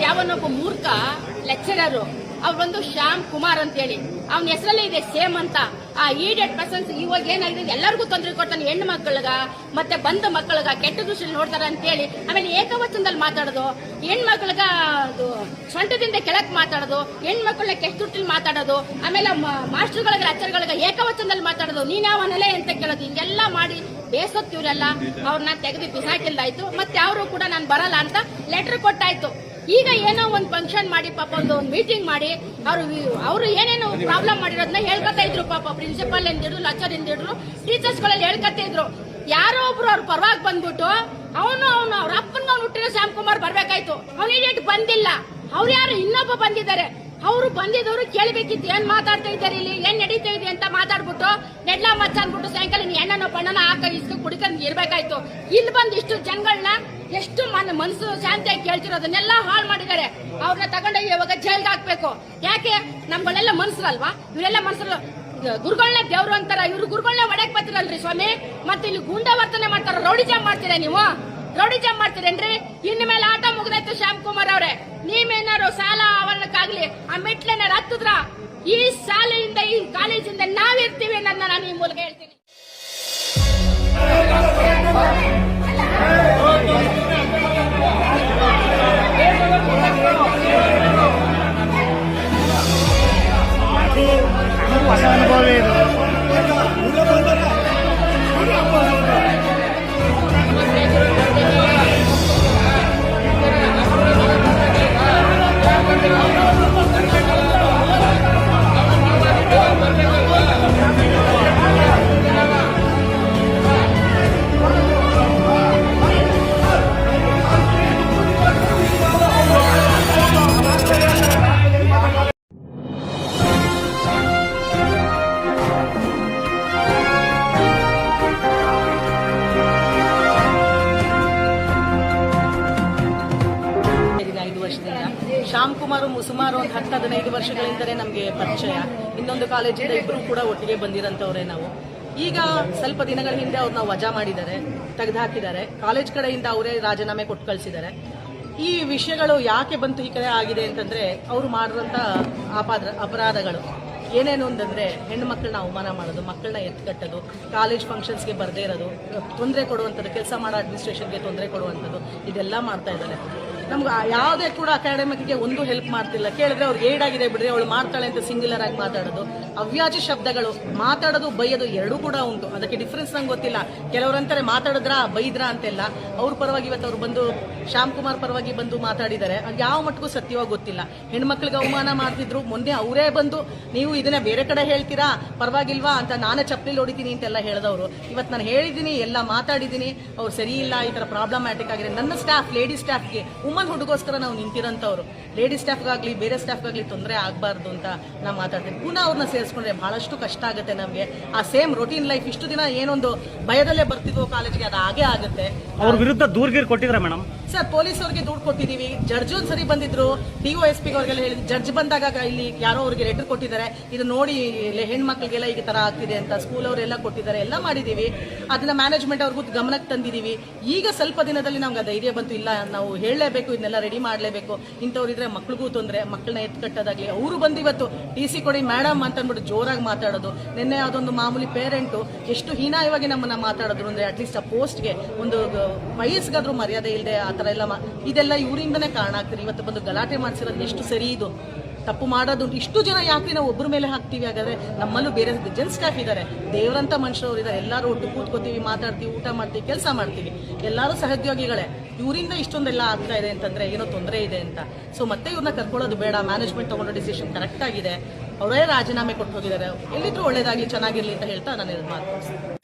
ಯಾವನೊಬ್ಬ ಮೂರ್ಖ ಲೆಕ್ಚರರು ಅವ್ರು ಬಂದು ಶ್ಯಾಮ್ ಕುಮಾರ್ ಅಂತ ಹೇಳಿ ಅವನ ಹೆಸರಲ್ಲೇ ಇದೆ ಸೇಮ್ ಅಂತ. ಆ ಈಡಿಯಟ್ ಪರ್ಸನ್ಸ್ ಇವಾಗ ಏನಾಗಿದೆ ಎಲ್ಲರಿಗೂ ತೊಂದರೆ ಕೊಡ್ತಾನೆ, ಹೆಣ್ಣು ಮಕ್ಕಳಿಗ ಮತ್ತೆ ಬಂದ ಮಕ್ಕಳಿಗ ಕೆಟ್ಟ ದೃಷ್ಟಿಯಲ್ಲಿ ನೋಡ್ತಾರ ಅಂತ ಹೇಳಿ. ಆಮೇಲೆ ಏಕವಚನದಲ್ಲಿ ಮಾತಾಡೋದು, ಹೆಣ್ಮಕ್ಳಿಗ ಸೊಂಟದಿಂದ ಕೆಳಕ್ ಮಾತಾಡೋದು, ಹೆಣ್ಮಕ್ಳನ್ನ ಕೆಟ್ಟ ದೃಷ್ಟಿಯಲ್ಲಿ ಮಾತಾಡೋದು, ಆಮೇಲೆ ಮಾಸ್ಟರ್ಗಳಿಗೆ ಲೆಕ್ಚರ್ಗಳಿಗೆ ಏಕವಚನದಲ್ಲಿ ಮಾತಾಡೋದು, ನೀನ್ ಯಾವ ನೆಲೆ ಅಂತ ಕೇಳೋದು, ಹಿಂಗೆಲ್ಲ ಮಾಡಿ ಬೇಸತ್ತಿವ್ರೆಲ್ಲ ಅವ್ರನ್ನ ತೆಗೆದು ಬಿಸಾಕಿಲ್ದಾಯ್ತು. ಮತ್ತೆ ಅವರು ಕೂಡ ನಾನು ಬರಲ್ಲ ಅಂತ ಲೆಟರ್ ಕೊಟ್ಟಾಯ್ತು. ಈಗ ಏನೋ ಒಂದು ಫಂಕ್ಷನ್ ಮಾಡಿ ಪಾಪ ಒಂದು ಮೀಟಿಂಗ್ ಮಾಡಿ ಅವರು ಏನೇನು ಪ್ರಾಬ್ಲಮ್ ಮಾಡಿರೋದನ್ನ ಹೇಳ್ಕೊತಾ ಇದ್ರು. ಪಾಪ ಪ್ರಿನ್ಸಿಪಲ್ ಎಂದಿದ್ರು, ಲೆಕ್ಚರ್ ಎಂದಿದ್ರು, ಟೀಚರ್ಸ್ ಗಳಲ್ಲಿ ಹೇಳ್ಕೊತಾ ಇದ್ರು. ಯಾರೋ ಒಬ್ರು ಅವ್ರ ಪರವಾಗಿ ಬಂದ್ಬಿಟ್ಟು ಅವನು ಅವ್ರ ಅಪ್ಪನ ಹುಟ್ಟಿರೋ ಶ್ಯಾಮ್ ಕುಮಾರ್ ಬರ್ಬೇಕಾಯ್ತು, ಅವನ ಇಡಿಯಟ್ ಬಂದಿಲ್ಲ. ಅವ್ರು ಯಾರು ಇನ್ನೊಬ್ಬ ಬಂದಿದ್ದಾರೆ, ಅವರು ಬಂದಿದ್ದವರು ಕೇಳಬೇಕಿತ್ತು ಏನ್ ಮಾತಾಡ್ತಾ ಇದ್ದಾರೆ ಇಲ್ಲಿ, ಏನ್ ನಡೀತಾ ಇದೆ ಅಂತ ಮಾತಾಡ್ಬಿಟ್ಟು ನೆಡ್ಲ ಮಚ್ಚ ಅನ್ಬಿಟ್ಟು ಸಾಯಂಕಾಲ ಎಣ್ಣೆನೋ ಬಣ್ಣನ ಹಾಕ ಇಸ್ಕು ಕುಡ್ಕೊಂಡ್ ಇರ್ಬೇಕಾಯ್ತು. ಇಲ್ಲಿ ಬಂದು ಇಷ್ಟು ಜನಗಳನ್ನ ಎಷ್ಟು ಮನಸ್ಸು ಶಾಂತಿಯಾಗಿ ಕೇಳ್ತಿರೋದನ್ನೆಲ್ಲ ಹಾಳು ಮಾಡಿದ್ದಾರೆ. ಅವ್ರನ್ನ ತಗೊಂಡೋಗಿ ಇವಾಗ ಜೈಲ್ಗೆ ಹಾಕ್ಬೇಕು. ಯಾಕೆ? ನಮ್ಗಳೆಲ್ಲ ಮನ್ಸರಲ್ವಾ? ಇವರೆಲ್ಲ ಮನ್ಸರು, ಗುರುಗಳನ್ನ ದೇವ್ರು ಅಂತಾರ, ಇವ್ರು ಗುರುಗಳನ್ನ ಒಡೆಕ್ ಬರ್ತಿರಲ್ರಿ ಸ್ವಾಮಿ. ಮತ್ತೆ ಇಲ್ಲಿ ಗುಂಡಾ ವರ್ತನೆ ಮಾಡ್ತಾರ, ರೌಡಿಜಾಮ್ ಮಾಡ್ತೀರಾ ನೀವು? ರೌಡಿಜಾಮ್ ಮಾಡ್ತೀರೇನ್ರಿ? ಇನ್ನು ಮೇಲೆ ಆಟ ಮುಗಿದಾಯ್ತು ಶ್ಯಾಮ್ ಕುಮಾರ್ ಅವ್ರೆ. ನೀವೇನಾರು ಸಾಲ ಅವನಕ್ಕಾಗ್ಲಿ ಆ ಮೆಟ್ಲೇನಾರು ಹತ್ತಿದ್ರ ಈ ಶಾಲೆಯಿಂದ ಈ ಕಾಲೇಜಿಂದ ನಾವಿರ್ತೀವಿ ಅನ್ನೋದನ್ನ ನಾನು ಈ ಮೂಲಕ ಹೇಳ್ತೀನಿ. ಹೊಸ ಅನುಭವ ಇದು. ಶ್ಯಾಮ್ ಕುಮಾರ್ ಸುಮಾರು ಒಂದು 10-15 ವರ್ಷಗಳಿಂದಲೇ ನಮಗೆ ಪರಿಚಯ. ಇನ್ನೊಂದು ಕಾಲೇಜಿಂದ ಇಬ್ಬರು ಕೂಡ ಒಟ್ಟಿಗೆ ಬಂದಿರಂತವ್ರೆ ನಾವು. ಈಗ ಸ್ವಲ್ಪ ದಿನಗಳ ಹಿಂದೆ ಅವ್ರನ್ನ ವಜಾ ಮಾಡಿದ್ದಾರೆ, ತೆಗೆದುಹಾಕಿದ್ದಾರೆ. ಕಾಲೇಜ್ ಕಡೆಯಿಂದ ಅವರೇ ರಾಜೀನಾಮೆ ಕೊಟ್ಟು ಕಳಿಸಿದ್ದಾರೆ. ಈ ವಿಷಯಗಳು ಯಾಕೆ ಬಂತು ಈ ಕಡೆ ಆಗಿದೆ ಅಂತಂದ್ರೆ, ಅವರು ಮಾಡಿರುವಂತ ಅಪರಾಧಗಳು ಏನೇನು ಅಂತಂದ್ರೆ, ಹೆಣ್ಣು ಮಕ್ಕಳನ್ನ ಅವಮಾನ ಮಾಡೋದು, ಮಕ್ಕಳನ್ನ ಎತ್ಕಟ್ಟೋದು, ಕಾಲೇಜ್ ಫಂಕ್ಷನ್ಸ್ಗೆ ಬರದೇ ಇರೋದು, ತೊಂದರೆ ಕೊಡುವಂಥದ್ದು, ಕೆಲಸ ಮಾಡೋ ಅಡ್ಮಿನಿಸ್ಟ್ರೇಷನ್ಗೆ ತೊಂದರೆ ಕೊಡುವಂಥದ್ದು, ಇದೆಲ್ಲ ಮಾಡ್ತಾ ಇದ್ದಾರೆ. ನಮ್ಗೆ ಯಾವುದೇ ಕೂಡ ಅಕಾಡೆಮಿಕ್ಗೆ ಒಂದು ಹೆಲ್ಪ್ ಮಾಡ್ತಿಲ್ಲ. ಕೇಳಿದ್ರೆ ಅವ್ರಿಗೆ ಏಡ್ ಆಗಿದೆ ಬಿಡ್ರಿ, ಅವಳು ಮಾಡ್ತಾಳೆ ಅಂತ ಸಿಂಗ್ಯುಲರ್ ಆಗಿ ಮಾತಾಡೋದು, ಅವ್ಯಾಜ ಶಬ್ದಗಳು, ಮಾತಾಡೋದು ಬೈಯೋದು ಎರಡೂ ಕೂಡ ಉಂಟು. ಅದಕ್ಕೆ ಡಿಫ್ರೆನ್ಸ್ ನಂಗೆ ಗೊತ್ತಿಲ್ಲ. ಕೆಲವರಂತಾರೆ ಮಾತಾಡಿದ್ರಾ ಬೈದ್ರಾ ಅಂತೆಲ್ಲ. ಅವ್ರ ಪರವಾಗಿ ಇವತ್ತು ಅವ್ರು ಬಂದು ಶ್ಯಾಮ್ ಕುಮಾರ್ ಪರವಾಗಿ ಬಂದು ಮಾತಾಡಿದ್ದಾರೆ. ಅದು ಯಾವ ಮಟ್ಟಿಗೂ ಸತ್ಯವಾಗಿ ಗೊತ್ತಿಲ್ಲ. ಹೆಣ್ಮಕ್ಳಿಗೆ ಅವಮಾನ ಮಾಡ್ತಿದ್ರು. ಮೊನ್ನೆ ಅವರೇ ಬಂದು ನೀವು ಇದನ್ನ ಬೇರೆ ಕಡೆ ಹೇಳ್ತೀರಾ, ಪರವಾಗಿಲ್ವಾ ಅಂತ ನಾನೇ ಚಪ್ಪಲಿ ಹೊಡಿತೀನಿ ಅಂತೆಲ್ಲ ಹೇಳಿದವರು. ಇವತ್ತು ನಾನು ಹೇಳಿದ್ದೀನಿ, ಎಲ್ಲ ಮಾತಾಡಿದ್ದೀನಿ, ಅವ್ರು ಸರಿ ಇಲ್ಲ, ಈ ತರ ಪ್ರಾಬ್ಲಮ್ಯಾಟಿಕ್ ಆಗಿದೆ. ನನ್ನ ಸ್ಟಾಫ್, ಲೇಡಿ ಸ್ಟಾಫ್ಗೆ, ಹುಡುಗೋಸ್ಕರ ನಾವು ನಿಂತಿರೋಂಥವ್ರು, ಲೇಡಿ ಸ್ಟಾಫ್ಗಾಗ್ಲಿ ಬೇರೆ ಸ್ಟಾಫ್ಗಾಗ್ಲಿ ತೊಂದರೆ ಆಗಬಾರ್ದು ಅಂತ ನಾವು ಮಾತಾಡ್ತೀವಿ. ಪುನಃ ಅವ್ರನ್ನ ಸೇರಿಸ್ಕೊಂಡ್ರೆ ಬಹಳಷ್ಟು ಕಷ್ಟ ಆಗುತ್ತೆ ನಮಗೆ. ಆ ಸೇಮ್ ರೊಟೀನ್ ಲೈಫ್ ಇಷ್ಟು ದಿನ ಏನೊಂದು ಭಯದಲ್ಲೇ ಬರ್ತಿದ್ವೋ ಕಾಲೇಜ್ಗೆ, ಅದು ಹಾಗೆ ಆಗುತ್ತೆ. ಅವ್ರ ವಿರುದ್ಧ ದೂರ್ಗೀರ್ ಕೊಟ್ಟಿದ್ರ ಮೇಡಮ್? ಸರ್, ಪೊಲೀಸ್ ಅವ್ರಿಗೆ ದೂರು ಕೊಟ್ಟಿದ್ದೀವಿ. ಜಡ್ಜ್ ಒಂದ್ಸರಿ ಬಂದಿದ್ರು, DOSP ಅವ್ರಿಗೆಲ್ಲ ಹೇಳಿದ್ವಿ. ಜಡ್ಜ್ ಬಂದಾಗ ಇಲ್ಲಿ ಯಾರೋ ಅವ್ರಿಗೆ ಲೆಟರ್ ಕೊಟ್ಟಿದ್ದಾರೆ, ಇದು ನೋಡಿ ಹೆಣ್ಮಕ್ಳಿಗೆಲ್ಲ ಈ ತರ ಆಗ್ತಿದೆ ಅಂತ ಸ್ಕೂಲ್ ಅವರೆಲ್ಲ ಕೊಟ್ಟಿದ್ದಾರೆ, ಎಲ್ಲ ಮಾಡಿದೀವಿ. ಅದನ್ನ ಮ್ಯಾನೇಜ್ಮೆಂಟ್ ಅವ್ರಿಗೂ ಗಮನಕ್ಕೆ ತಂದಿದ್ದೀವಿ. ಈಗ ಸ್ವಲ್ಪ ದಿನದಲ್ಲಿ ನಮ್ಗೆ ಧೈರ್ಯ ಬಂತು, ಇಲ್ಲ ನಾವು ಹೇಳಲೇಬೇಕು, ಇದನ್ನೆಲ್ಲ ರೆಡಿ ಮಾಡಲೇಬೇಕು. ಇಂಥವ್ರಿದ್ರೆ ಮಕ್ಳಿಗೂ ತೊಂದರೆ, ಮಕ್ಕಳನ್ನ ಎತ್ಕಟ್ಟೋದಾಗ್ಲಿ. ಅವರು ಬಂದು ಇವತ್ತು TC ಕೊಡಿ ಮೇಡಮ್ ಅಂತ ಅಂದ್ಬಿಟ್ಟು ಜೋರಾಗಿ ಮಾತಾಡೋದು. ನಿನ್ನೆ ಯಾವುದೊಂದು ಮಾಮೂಲಿ ಪೇರೆಂಟು ಎಷ್ಟು ಹೀನಾಯವಾಗಿ ನಮ್ಮನ್ನ ಮಾತಾಡೋದು ಅಂದ್ರೆ, ಅಟ್ಲೀಸ್ಟ್ ಆ ಪೋಸ್ಟ್ಗೆ ಒಂದು ವಯಸ್ಸಿಗಾದ್ರೂ ಮರ್ಯಾದೆ ಇಲ್ಲದೆ ಆ ಥರ ಎಲ್ಲ ಇದೆಲ್ಲ ಇವರಿಂದನೇ ಕಾರಣ ಆಗ್ತದೆ. ಇವತ್ತು ಬಂದು ಗಲಾಟೆ ಮಾಡಿಸಿರೋದು ಎಷ್ಟು ಸರಿ? ಇದು ತಪ್ಪು ಮಾಡೋದು. ಇಷ್ಟು ಜನ ಯಾಕೆ ನಾವು ಒಬ್ಬರ ಮೇಲೆ ಹಾಕ್ತೀವಿ? ಹಾಗಾದ್ರೆ ನಮ್ಮಲ್ಲೂ ಬೇರೆ ಜನ್ ಸ್ಟಾಫ್ ಇದ್ದಾರೆ, ದೇವರಂತ ಮನುಷ್ಯರು ಇದ್ದಾರೆ. ಎಲ್ಲರೂ ಒಟ್ಟು ಕೂತ್ಕೋತೀವಿ, ಮಾತಾಡ್ತೀವಿ, ಊಟ ಮಾಡ್ತೀವಿ, ಕೆಲಸ ಮಾಡ್ತೀವಿ, ಎಲ್ಲರೂ ಸಹೋದ್ಯೋಗಿಗಳೇ. ಇವರಿಂದ ಇಷ್ಟೊಂದೆಲ್ಲ ಆಗ್ತಾ ಇದೆ ಅಂತಂದ್ರೆ ಏನೋ ತೊಂದರೆ ಇದೆ ಅಂತ. ಸೊ ಮತ್ತೆ ಇವ್ರನ್ನ ಕರ್ಕೊಳ್ಳೋದು ಬೇಡ. ಮ್ಯಾನೇಜ್ಮೆಂಟ್ ತಗೊಂಡೋ ಡಿಸಿಷನ್ ಕರೆಕ್ಟ್ ಆಗಿದೆ. ಅವರೇ ರಾಜೀನಾಮೆ ಕೊಟ್ಟು ಹೋಗಿದ್ದಾರೆ. ಎಲ್ಲಿದ್ರು ಒಳ್ಳೇದಾಗ್ಲಿ, ಚೆನ್ನಾಗಿರ್ಲಿ ಅಂತ ಹೇಳ್ತಾ ನಾನು ಇದು ಮಾತು.